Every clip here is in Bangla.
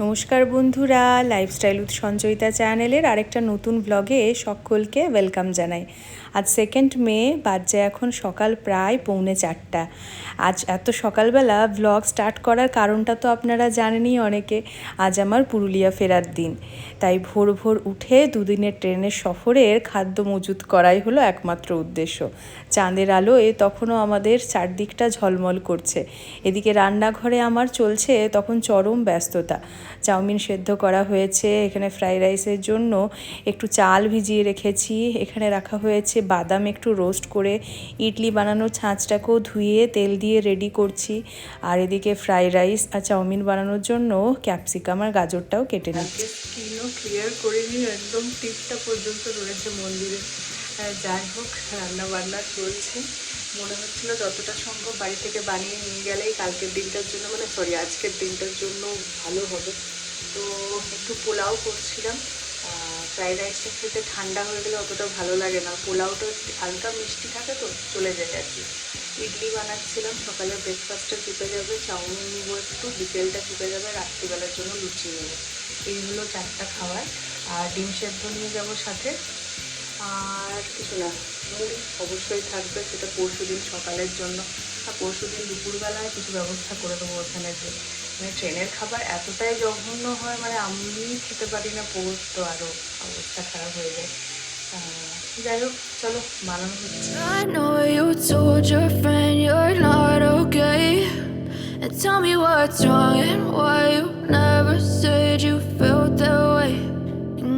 নমস্কার বন্ধুরা, লাইফস্টাইল উইথ সঞ্চয়িতা চ্যানেলের আরেকটা নতুন ব্লগে সকলকে ওয়েলকাম জানাই। আজ 2 মে, বাজে এখন সকাল প্রায় 3:45। আজ এত সকালবেলা ব্লগ স্টার্ট করার কারণটা তো আপনারা জানেনই অনেকে। আজ আমার পুরুলিয়া ফেরার দিন, তাই ভোর ভোর উঠে দুদিনের ট্রেনের সফরের খাদ্য মজুত করাই হলো একমাত্র উদ্দেশ্য। চাঁদের আলোয় তখনও আমাদের চারদিকটা ঝলমল করছে। এদিকে রান্নাঘরে আমার চলছে তখন চরম ব্যস্ততা। চাউমিন সেদ্ধ করা হয়েছে, এখানে ফ্রাইড রাইসের জন্য একটু চাল ভিজিয়ে রেখেছি, এখানে রাখা হয়েছে বাদাম একটু রোস্ট করে, ইডলি বানানোর ছাঁচটাকেও ধুয়ে তেল দিয়ে রেডি করছি, আর এদিকে ফ্রাইড রাইস আর চাউমিন বানানোর জন্য ক্যাপসিকাম আর গাজরটাও কেটে নিচ্ছি। স্কিনও ক্লিয়ার করে নিয়ে একদম টিপটা পর্যন্ত রয়েছে মন্দিরে। যাই হোক, রান্না বান্না চলছে। মনে হচ্ছিল যতটা সম্ভব বাড়ি থেকে বানিয়ে নিয়ে গেলেই কালকের দিনটার জন্য, আজকের দিনটার জন্য ভালো হবে। তো একটু পোলাও করছিলাম। ফ্রাইড রাইসটা খেতে ঠান্ডা হয়ে গেলে অতটা ভালো লাগে না, পোলাওটা হালকা মিষ্টি থাকে তো চলে যায় আর কি। ইডলি বানাচ্ছিলাম, সকালে ব্রেকফাস্টটা চুপে যাবে, চাউমিন নিবো একটু, বিকেলটা চুপে যাবে, রাত্রিবেলার জন্য লুচি নেবো। এই হলো 4টা খাবার। আর ডিম সেদ্ধ নিয়ে যাবো সাথে, আর কিছু না, মুড়ি অবশ্যই থাকবে, সেটা পরশুদিন সকালের জন্য। আর পরশুদিন দুপুরবেলায় কিছু ব্যবস্থা করে দেবো ওখানে যে, ট্রেনের খাবার এতটাই জঘন্য হয়, আমি খেতে পারি না, তো আরও অবস্থা খারাপ হয়ে যায়। যাই হোক, চলো বানানো হচ্ছে। I know you told your friend you're not okay, and tell me what's wrong and why you never said you felt that way.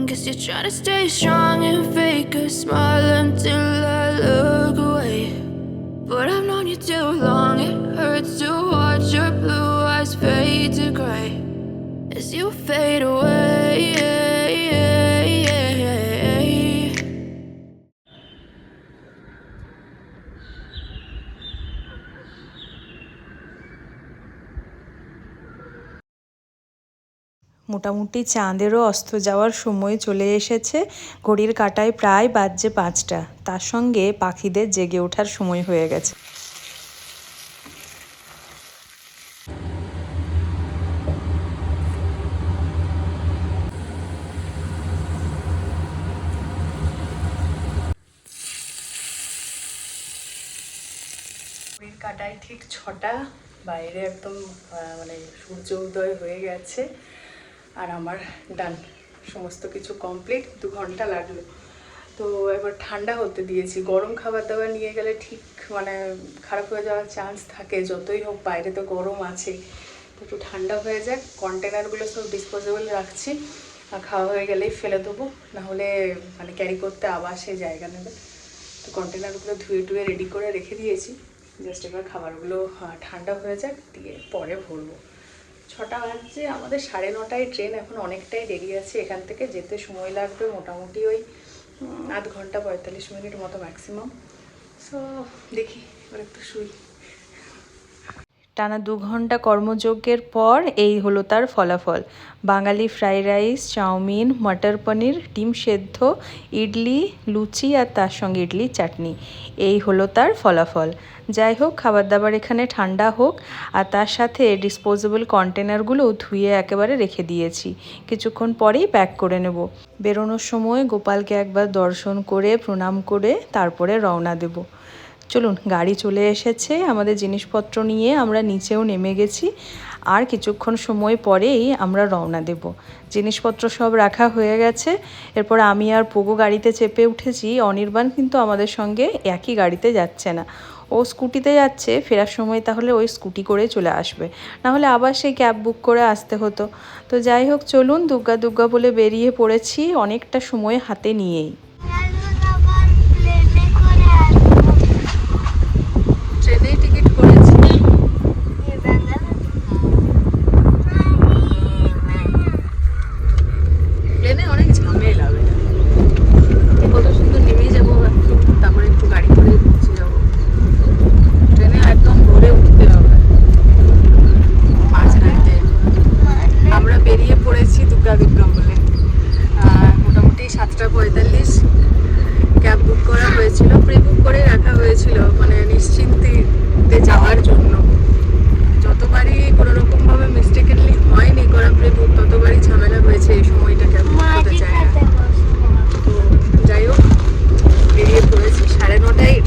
Guess you're trying to stay strong and fake a smile until I look away. But I've known you too long, it hurts to watch your blue eyes fade to gray as you fade away. মোটামুটি চাঁদেরও অস্ত যাওয়ার সময় চলে এসেছে। ঘড়ির কাঁটায় প্রায় বাজছে 5টা, তার সঙ্গে পাখিদের জেগে ওঠার সময় হয়ে গেছে। ঘড়ির কাঁটায় ঠিক 6টা, বাইরে একদম সূর্য উদয় হয়ে গেছে, আর আমার ডান সমস্ত কিছু কমপ্লিট। 2 ঘন্টা লাগলো। তো এবার ঠান্ডা হতে দিয়েছি। গরম খাবার দাবার নিয়ে গেলে ঠিক খারাপ হয়ে যাওয়ার চান্স থাকে, যতই হোক বাইরে তো গরম আছে। তো একটু ঠান্ডা হয়ে যাক। কন্টেনারগুলো সব ডিসপোজেবল রাখছি, খাওয়া হয়ে গেলেই ফেলে দেবো, নাহলে ক্যারি করতে আবার সেই জায়গা নেবে। তো কন্টেনারগুলো ধুয়ে টুয়ে রেডি করে রেখে দিয়েছি। জাস্ট এবার খাবারগুলো ঠান্ডা হয়ে যাক, দিয়ে পরে ভরবো। 6টা বাজছে, আমাদের 9:30টায় ট্রেন, এখন অনেকটাই দেরি আছে। এখান থেকে যেতে সময় লাগবে মোটামুটি ওই আধ ঘন্টা 45 মিনিট মতো ম্যাক্সিমাম। সো দেখি, এবার একটু শুই। টানা 2 ঘন্টা কর্মযজ্ঞের পর এই হলো তার ফলাফল। বাঙালি ফ্রাইড রাইস, চাউমিন, মটর পনির, ডিম সেদ্ধ, ইডলি, লুচি আর তার সঙ্গে ইডলি চাটনি, এই হলো তার ফলাফল। যাই হোক, খাবার দাবার এখানে ঠান্ডা হোক, আর তার সাথে ডিসপোজেবল কন্টেনারগুলো ধুয়ে একেবারে রেখে দিয়েছি। কিছুক্ষণ পরেই প্যাক করে নেব। বেরোনোর সময় গোপালকে একবার দর্শন করে প্রণাম করে তারপরে রওনা দেব। চলুন, গাড়ি চলে এসেছে, আমাদের জিনিসপত্র নিয়ে আমরা নিচেও নেমে গেছি। আর কিছুক্ষণ সময় পরেই আমরা রওনা দেব। জিনিসপত্র সব রাখা হয়ে গেছে। এরপর আমি আর পোগো গাড়িতে চেপে উঠেছি। অনির্বাণ কিন্তু আমাদের সঙ্গে একই গাড়িতে যাচ্ছে না, ও স্কুটিতে যাচ্ছে। ফেরার সময় তাহলে ওই স্কুটি করে চলে আসবে, নাহলে আবার সেই ক্যাব বুক করে আসতে হতো। তো যাই হোক, চলুন, দুগ্গা দুগ্গা বলে বেরিয়ে পড়েছি, অনেকটা সময় হাতে নিয়েই।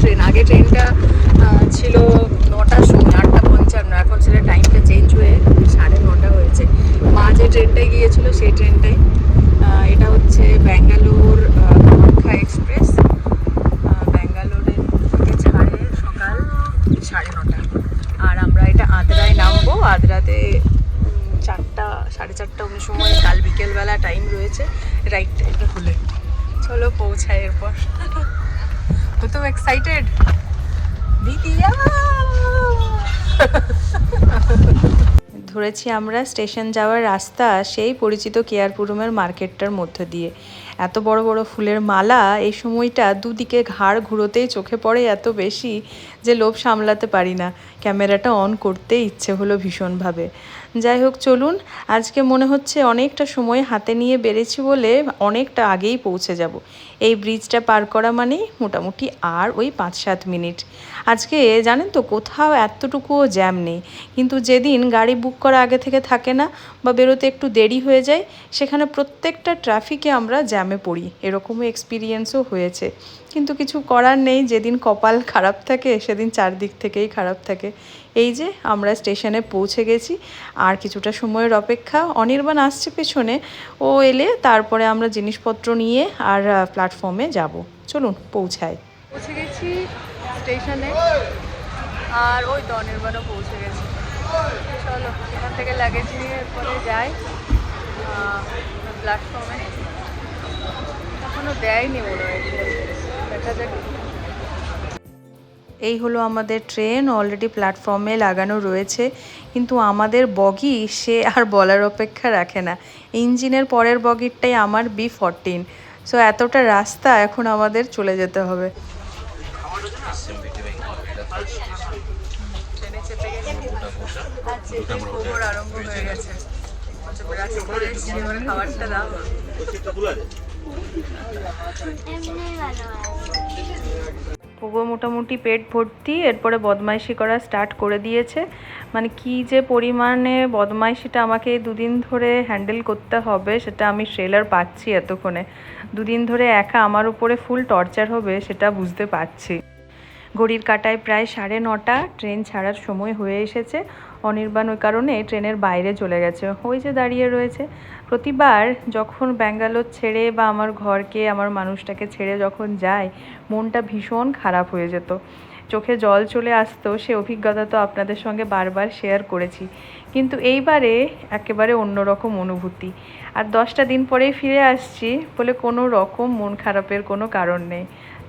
ট্রেন। আগে ট্রেনটা ছিল 9টার সময়, 8:55, এখন সেটা টাইমটা চেঞ্জ হয়ে 9:30 হয়েছে। মা যে ট্রেনটায় গিয়েছিল সেই ট্রেনটাই। এটা হচ্ছে ব্যাঙ্গালোর কামাখ্যা এক্সপ্রেস। ব্যাঙ্গালোরের থেকে ছাড়ে সকাল 9:30, আর আমরা এটা আদ্রায় নামবো। আদ্রাতে 4টা 4:30 অমনি সময় কাল বিকেলবেলা টাইম রয়েছে রাইট টাইমটা খুলে। চলো পৌঁছায় এরপর। তো এক্সাইটেড দিদিয়া। ধরেছি আমরা স্টেশন যাওয়ার রাস্তা সেই পরিচিত কেয়ারপুরমের মার্কেটটার মধ্য দিয়ে। এত বড় বড় ফুলের মালা এই সময়টা দুদিকে ঘাড় ঘুরোতেই চোখে পড়ে এত বেশি যে লোভ সামলাতে পারি না, ক্যামেরাটা অন করতেই ইচ্ছে হলো ভীষণভাবে। যাই হোক চলুন, আজকে মনে হচ্ছে অনেকটা সময় হাতে নিয়ে বেড়েছি বলে অনেকটা আগেই পৌঁছে যাব। এই ব্রিজটা পার করা মানেই মোটামুটি আর ওই 5-7 মিনিট। আজকে জানেন তো কোথাও এতটুকুও জ্যাম নেই, কিন্তু যেদিন গাড়ি বুক করা আগে থেকে থাকে না বা বেরোতে একটু দেরি হয়ে যায়, সেখানে প্রত্যেকটা ট্রাফিকে আমরা জ্যামে পড়ি। এরকমও এক্সপিরিয়েন্সও হয়েছে, কিন্তু কিছু করার নেই। যেদিন কপাল খারাপ থাকে সেদিন চারদিক থেকেই খারাপ থাকে। এই যে আমরা স্টেশনে পৌঁছে গেছি, আর কিছুটা সময়ের অপেক্ষা। অনির্বাণ আসছে পেছনে, ও এলে তারপরে আমরা জিনিসপত্র নিয়ে আর প্ল্যাটফর্মে যাব। চলুন পৌঁছাই। পৌঁছে গেছি স্টেশনে, আর ওই তো অনির্বাণও পৌঁছে গেছে। চলো এখান থেকে লাগেজ নিয়ে এরপরে যাই প্ল্যাটফর্মে। এখনো দেয়নি মনে হয়, দেখা যাক। এই হলো আমাদের ট্রেন, অলরেডি প্ল্যাটফর্মে লাগানো রয়েছে, কিন্তু আমাদের বগি সে আর বলার অপেক্ষা রাখে না। ইঞ্জিনের পরের বগিরটাই আমার B14। সো এতটা রাস্তা এখন আমাদের চলে যেতে হবে। ট্রেনে চেপে গেছি, খবর আরম্ভ হয়ে গেছে। খাবারটা দাও। পুগো মোটামুটি পেট ভর্তি, এরপরে বদমাইশি করা স্টার্ট করে দিয়েছে। মানে কি যে পরিমাণে বদমাইশিটা আমাকে 2 দিন ধরে হ্যান্ডেল করতে হবে সেটা আমি ট্রেলার পাচ্ছি এতক্ষণে। 2 দিন ধরে একা আমার উপরে ফুল টর্চার হবে সেটা বুঝতে পারছি। ঘড়ির কাঁটায় প্রায় 9:30, ট্রেন ছাড়ার সময় হয়ে এসেছে। অনির্বাণ ওই কারণে ট্রেনের বাইরে চলে গেছে, ওই যে দাঁড়িয়ে রয়েছে। প্রতিবার যখন ব্যাঙ্গালোর ছেড়ে বা আমার ঘরকে, আমার মানুষটাকে ছেড়ে যখন যাই, মনটা ভীষণ খারাপ হয়ে যেত, চোখে জল চলে আসতো। সে অভিজ্ঞতা তো আপনাদের সঙ্গে বারবার শেয়ার করেছি, কিন্তু এইবারে একেবারে অন্যরকম অনুভূতি। আর 10টা দিন পরেই ফিরে আসছি বলে কোনো রকম মন খারাপের কোনো কারণ নেই।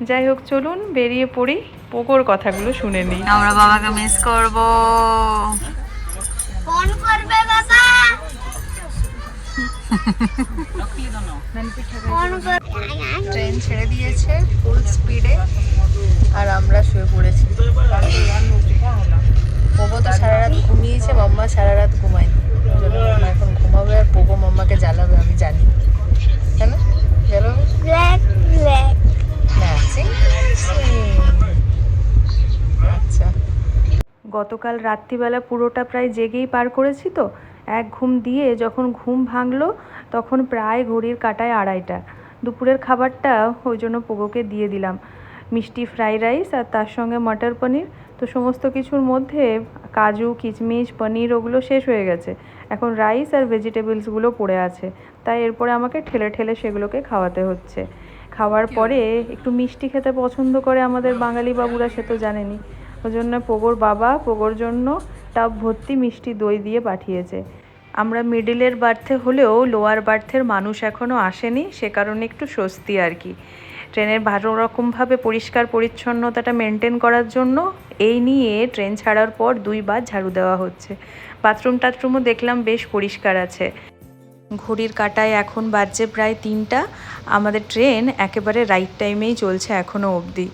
যাই হোক চলুন বেরিয়ে পড়ি, পোকোর কথাগুলো শুনে নিই। আমরা বাবাকে মিস করব। ফোন করবে বাবা। ট্রেন ছেড়ে দিয়েছে ফুল স্পিডে, আর আমরা শুয়ে পড়েছি। পোকো তো সারা রাত ঘুমিয়েছে, মাম্মা সারা রাত ঘুমায়নি। ওই জন্য মাম্মা এখন ঘুমাবে, আর পোকো মাম্মাকে জ্বালাবে, আমি জানি। কেন জ্বালাবে? আচ্ছা, গতকাল রাত্রিবেলা পুরোটা প্রায় জেগেই পার করেছি তো। এক ঘুম দিয়ে যখন ঘুম ভাঙলো তখন প্রায় ঘড়ির কাঁটায় 2:30। দুপুরের খাবারটা ওই জন্য পোগোকে দিয়ে দিলাম, মিষ্টি ফ্রাইড রাইস আর তার সঙ্গে মটর পনির। তো সমস্ত কিছুর মধ্যে কাজু, কিচমিচ, পনির ওগুলো শেষ হয়ে গেছে, এখন রাইস আর ভেজিটেবলসগুলো পড়ে আছে। তাই এরপরে আমাকে ঠেলে ঠেলে সেগুলোকে খাওয়াতে হচ্ছে। খাওয়ার পরে একটু মিষ্টি খেতে পছন্দ করে আমাদের বাঙালি বাবুরা, সে তো জানেনই। ওই জন্য পোগোর বাবা পোগোর জন্য টাব ভর্তি মিষ্টি দই দিয়ে পাঠিয়েছে। আমরা মিডিলের বার্থে হলেও লোয়ার বার্থের মানুষ এখনও আসেনি, সে কারণে একটু স্বস্তি আর কি। ট্রেনের ভালো রকমভাবে পরিষ্কার পরিচ্ছন্নতাটা মেনটেন করার জন্য এই নিয়ে ট্রেন ছাড়ার পর 2বার ঝাড়ু দেওয়া হচ্ছে। বাথরুম টাথরুমও দেখলাম বেশ পরিষ্কার আছে। ঘড়ির কাঁটায় এখন বাজছে প্রায় 3টা। আমাদের ট্রেন একেবারে রাইট টাইমেই চলছে এখনও অবধি।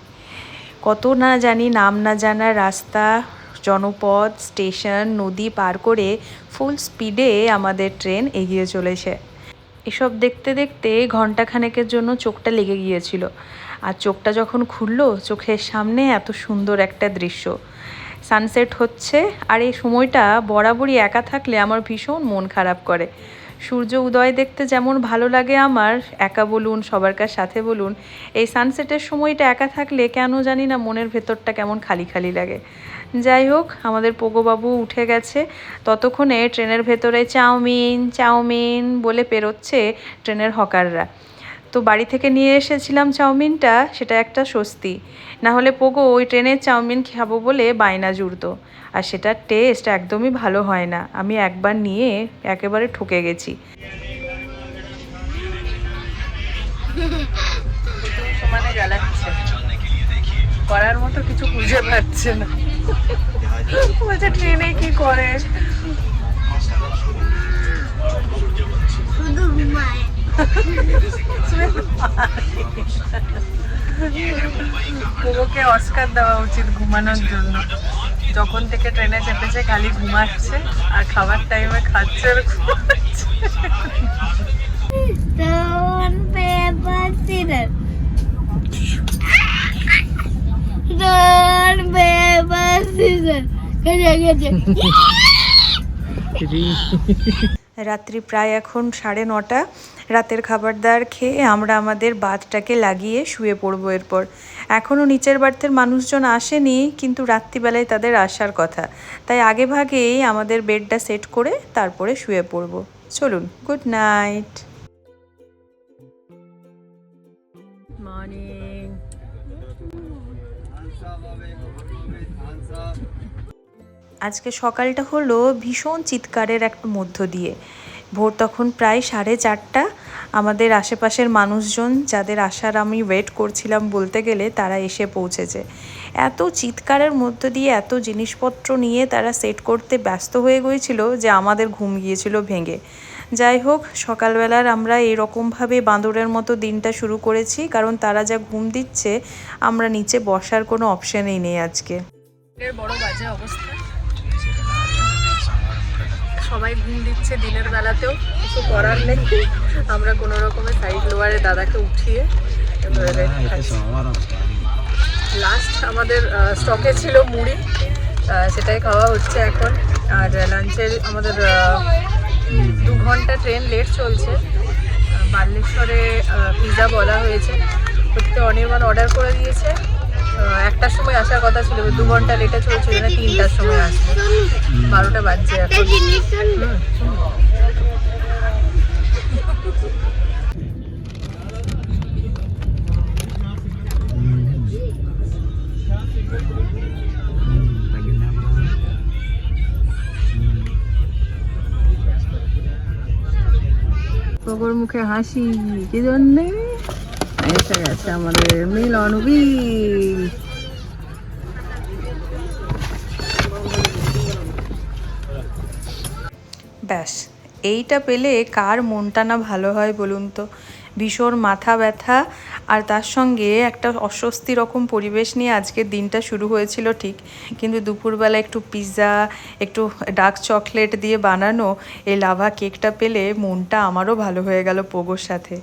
কত না জানি নাম না জানা রাস্তা, জনপদ, স্টেশন, নদী পার করে ফুল স্পিডে আমাদের ট্রেন এগিয়ে চলেছে। এসব দেখতে দেখতে ঘন্টাখানেকের জন্য চোখটা লেগে গিয়েছিল, আর চোখটা যখন খুললো চোখের সামনে এত সুন্দর একটা দৃশ্য, সানসেট হচ্ছে। আর এই সময়টা বরাবরই একা থাকলে আমার ভীষণ মন খারাপ করে। সূর্য উদয় দেখতে যেমন ভালো লাগে আমার, একা বলুন সবার সাথে বলুন, এই সানসেটের সময়টা একা থাকলে কেন জানি না মনের ভেতরটা কেমন খালি খালি লাগে। যাই হোক, আমাদের পোগোবাবু উঠে গেছে। ততক্ষণে ট্রেনের ভেতরে চাউমিন চাউমিন বলে পেরোচ্ছে ট্রেনের হকাররা। তো বাড়ি থেকে নিয়ে এসেছিলাম চাউমিনটা, সেটা একটা স্বস্তি। না হলে পোগো ওই ট্রেনের চাউমিন খাবো বলে বায়না জুড়তো, আর সেটার টেস্ট একদমই ভালো হয় না। আমি একবার নিয়ে একেবারে ঠকে গেছি। সমানে জ্বালাচ্ছে, করার মতো কিছু বুঝে পাচ্ছে না। বলছে ট্রেনে কি করে, পুরোকে অস্কার দেওয়া উচিত ঘুমানোর জন্য। যখন থেকে ট্রেনে চেপেছে খালি ঘুমাচ্ছে, আর খাবার টাইমে খাচ্ছে আর ঘুমাচ্ছে। রাত্রি প্রায় এখন 9:30। রাতের খাবার দাবার খেয়ে আমরা আমাদের বাথটাকে লাগিয়ে শুয়ে পড়বো। এরপর এখনও নিচের বার্থের মানুষজন আসেনি, কিন্তু রাত্রিবেলায় তাদের আসার কথা, তাই আগে ভাগেই আমাদের বেডটা সেট করে তারপরে শুয়ে পড়বো। চলুন, গুড নাইট। মর্নিং। আজকে সকালটা হলো ভীষণ চিৎকারের একটা মধ্য দিয়ে। ভোর তখন প্রায় 4:30। আমাদের আশেপাশের মানুষজন যাদের আসার আমি ওয়েট করছিলাম বলতে গেলে, তারা এসে পৌঁছেছে। এত চিৎকারের মধ্য দিয়ে এত জিনিসপত্র নিয়ে তারা সেট করতে ব্যস্ত হয়ে গিয়েছিল যে আমাদের ঘুম গিয়েছিল ভেঙে। যাই হোক, সকালবেলার আমরা এরকমভাবে বাঁদরের মতো দিনটা শুরু করেছি, কারণ তারা যা ঘুম দিচ্ছে আমরা নিচে বসার কোনো অপশানই নেই আজকে। বড় বাজে অবস্থা, সবাই ঘুম দিচ্ছে দিনের বেলাতেও, কিছু করার নেই। আমরা কোনো রকমে সাইড লোয়ারে দাদাকে উঠিয়ে লাস্ট আমাদের স্টকে ছিল মুড়ি, সেটাই খাওয়া হচ্ছে এখন। আর লাঞ্চের আমাদের 2 ঘন্টা ট্রেন লেট চলছে। বালেশ্বরে পিৎজা বলা হয়েছে, ওদিকে অনির্বাণ অর্ডার করে দিয়েছে। 1টার সময় আসার কথা ছিল, 2 ঘন্টা লেটে চলছে, 3টার সময় আসবে। 12টা বাজছে এখন। পগর মুখে হাসি, কি জন্যে এসে গেছে আমাদের মিলন বীর। ব্যাস, এইটা পেলে কার মনটা না ভালো হয় বলুন তো। ভীষণ মাথা ব্যথা আর তার সঙ্গে একটা অস্বস্তি রকম পরিবেশ নিয়ে আজকের দিনটা শুরু হয়েছিল ঠিক, কিন্তু দুপুরবেলা একটু পিৎজা, একটু ডার্ক চকলেট দিয়ে বানানো এই লাভা কেকটা পেলে মনটা আমারও ভালো হয়ে গেল পোগোর সাথে।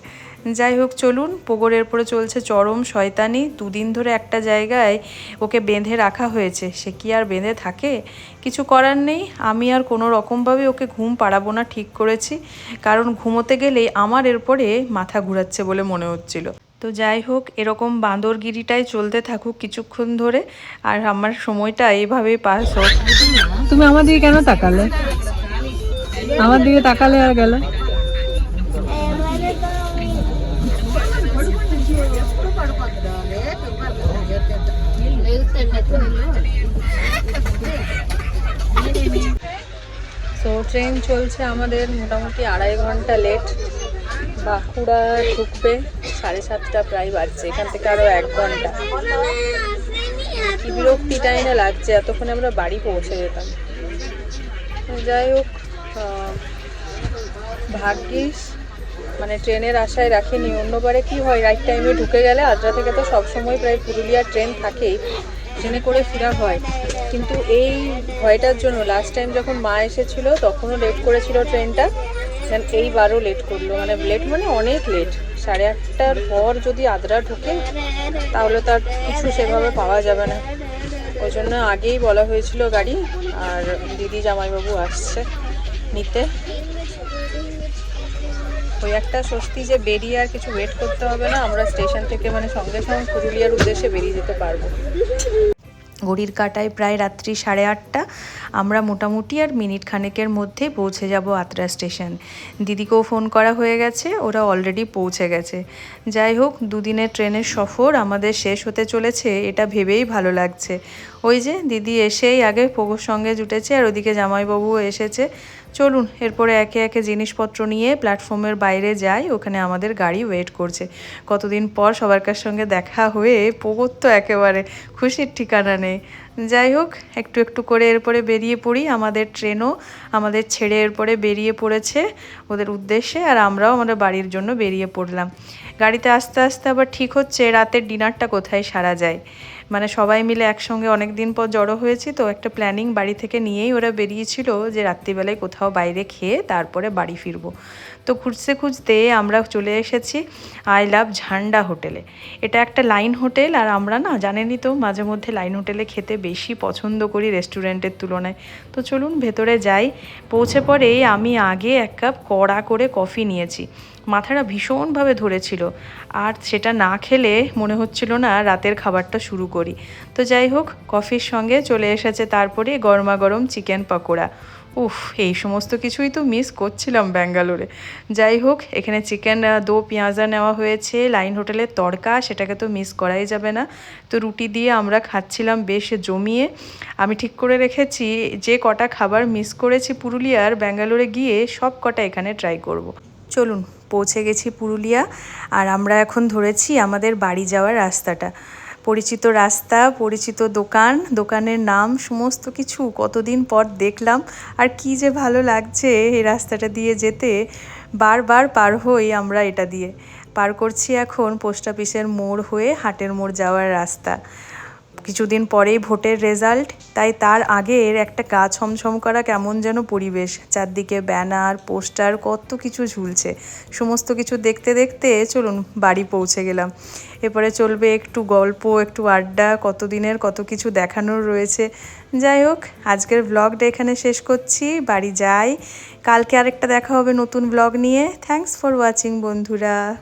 যাই হোক, চলুন। পোগোর এরপরে চলছে চরম শয়তানি। 2 দিন ধরে একটা জায়গায় ওকে বেঁধে রাখা হয়েছে, সে কি আর বেঁধে থাকে? কিছু করার নেই, আমি আর কোনো রকমভাবে ওকে ঘুম পাড়াবো না ঠিক করেছি, কারণ ঘুমোতে গেলেই আমার এরপরে মাথা ঘুরাচ্ছে বলে মনে হচ্ছিল। তো যাই হোক, এরকম বাঁদরগিরিটাই চলতে থাকুক কিছুক্ষণ ধরে, আর আমার সময়টা এইভাবেই পাস হোক। তুমি আমার দিকে কেন তাকালে? আমার দিকে তাকালে আর গেল। তো ট্রেন চলছে আমাদের মোটামুটি 2.5 ঘন্টা লেট। বাঁকুড়া ঢুকবে 7:30 প্রায় বাজছে, এখান থেকে আরও 1 ঘন্টা। কি বিরক্তিটাই না লাগছে, এতক্ষণে আমরা বাড়ি পৌঁছে যেতাম। যাই হোক, ভাগ্যিস মানে ট্রেনের আশায় রাখিনি। অন্যবারে কি হয়, রাইট টাইমে ঢুকে গেলে আদ্রা থেকে তো সবসময় প্রায় পুরুলিয়ার ট্রেন থাকেই, ট্রেনে করে ফেরা হয়। কিন্তু এই ভয়টার জন্য লাস্ট টাইম যখন মা এসেছিল তখনও লেট করেছিল ট্রেনটা, এইবারও লেট করলো। মানে লেট মানে অনেক লেট। 8:30টার পর যদি আদ্রা ঢুকে তাহলে তার কিছু সেভাবে পাওয়া যাবে না। ওই জন্য আগেই বলা হয়েছিল গাড়ি, আর দিদি জামাইবাবু আসছে নিতে। ওই একটা স্বস্তি যে বেরিয়ে আর কিছু ওয়েট করতে হবে না, আমরা স্টেশন থেকে মানে সঙ্গে সঙ্গে পুরুলিয়ার উদ্দেশ্যে বেরিয়ে যেতে পারবো। ঘড়ির কাঁটায় প্রায় রাত্রি 8:30। আমরা মোটামুটি আর মিনিট খানেকের মধ্যে পৌঁছে যাব আদ্রা স্টেশন। দিদিকেও ফোন করা হয়ে গেছে, ওরা অলরেডি পৌঁছে গেছে। যাই হোক, দুদিনের ট্রেনের সফর আমাদের শেষ হতে চলেছে, এটা ভেবেই ভালো লাগছে। ওই যে দিদি এসেই আগে পোগোর সঙ্গে জুটেছে, আর ওদিকে জামাইবাবুও এসেছে। চলুন এরপরে একে একে জিনিসপত্র নিয়ে প্ল্যাটফর্মের বাইরে যাই, ওখানে আমাদের গাড়ি ওয়েট করছে। কতদিন পর সবার সঙ্গে দেখা হয়ে পোগোর তো একেবারে খুশির ঠিকানা নেই। যাই হোক, একটু একটু করে এরপরে বেরিয়ে পড়ি। আমাদের ট্রেনও আমাদের ছেড়ে এরপরে বেরিয়ে পড়েছে ওদের উদ্দেশ্যে, আর আমরাও আমাদের বাড়ির জন্য বেরিয়ে পড়লাম। গাড়িতে আস্তে আস্তে আবার ঠিক হচ্ছে রাতের ডিনারটা কোথায় সারা যায়। মানে সবাই মিলে একসঙ্গে অনেক দিন পর জড়ো হয়েছি, তো একটা প্ল্যানিং বাড়ি থেকে নিয়েই ওরা বেরিয়েছিল যে রাত্রিবেলায় কোথাও বাইরে খেয়ে তারপরে বাড়ি ফিরবো। তো খুঁজতে খুঁজতে আমরা চলে এসেছি আই লাভ ঝান্ডা হোটেলে। এটা একটা লাইন হোটেল, আর আমরা না জানেনই তো মাঝে মধ্যে লাইন হোটেলে খেতে বেশি পছন্দ করি রেস্টুরেন্টের তুলনায়। তো চলুন ভেতরে যাই। পৌঁছে পরেই আমি আগে এক কাপ কড়া করে কফি নিয়েছি। মাথাটা ভীষণভাবে ধরেছিল, আর সেটা না খেলে মনে হচ্ছিল না রাতের খাবারটা শুরু করি। তো যাই হোক, কফির সঙ্গে চলে এসেছে তারপরে গরমা গরম চিকেন পকোড়া। উফ, এই সমস্ত কিছুই তো মিস করছিলাম ব্যাঙ্গালোরে। যাই হোক, এখানে চিকেন দো পেঁয়াজা নেওয়া হয়েছে, লাইন হোটেলের তড়কা, সেটাকে তো মিস করাই যাবে না। তো রুটি দিয়ে আমরা খাচ্ছিলাম বেশ জমিয়ে। আমি ঠিক করে রেখেছি যে কটা খাবার মিস করেছি পুরুলিয়ার, ব্যাঙ্গালোরে গিয়ে সব কটা এখানে ট্রাই করব। চলুন, পৌঁছে গেছি পুরুলিয়া, আর আমরা এখন ধরেছি আমাদের বাড়ি যাওয়ার রাস্তাটা। পরিচিত রাস্তা, পরিচিত দোকান, দোকানের নাম, সমস্ত কিছু কতদিন পর দেখলাম, আর কি যে ভালো লাগছে এই রাস্তাটা দিয়ে যেতে। বারবার পার হই আমরা এটা দিয়ে। পার করছি এখন পোস্ট অফিসের মোড় হয়ে হাটের মোড় যাওয়ার রাস্তা। কিছুদিন পরেই ভোটের রেজাল্ট, তাই তার আগের একটা গা ছমছম করা কেমন যেন পরিবেশ। চারদিকে ব্যানার, পোস্টার, কত কিছু ঝুলছে। সমস্ত কিছু দেখতে দেখতে চলুন বাড়ি পৌঁছে গেলাম। এরপরে চলবে একটু গল্প, একটু আড্ডা, কতদিনের কত কিছু দেখানোর রয়েছে। যাই হোক, আজকের ব্লগটা এখানে শেষ করছি, বাড়ি যাই। কালকে আরেকটা দেখা হবে নতুন ব্লগ নিয়ে। থ্যাঙ্কস ফর ওয়াচিং বন্ধুরা।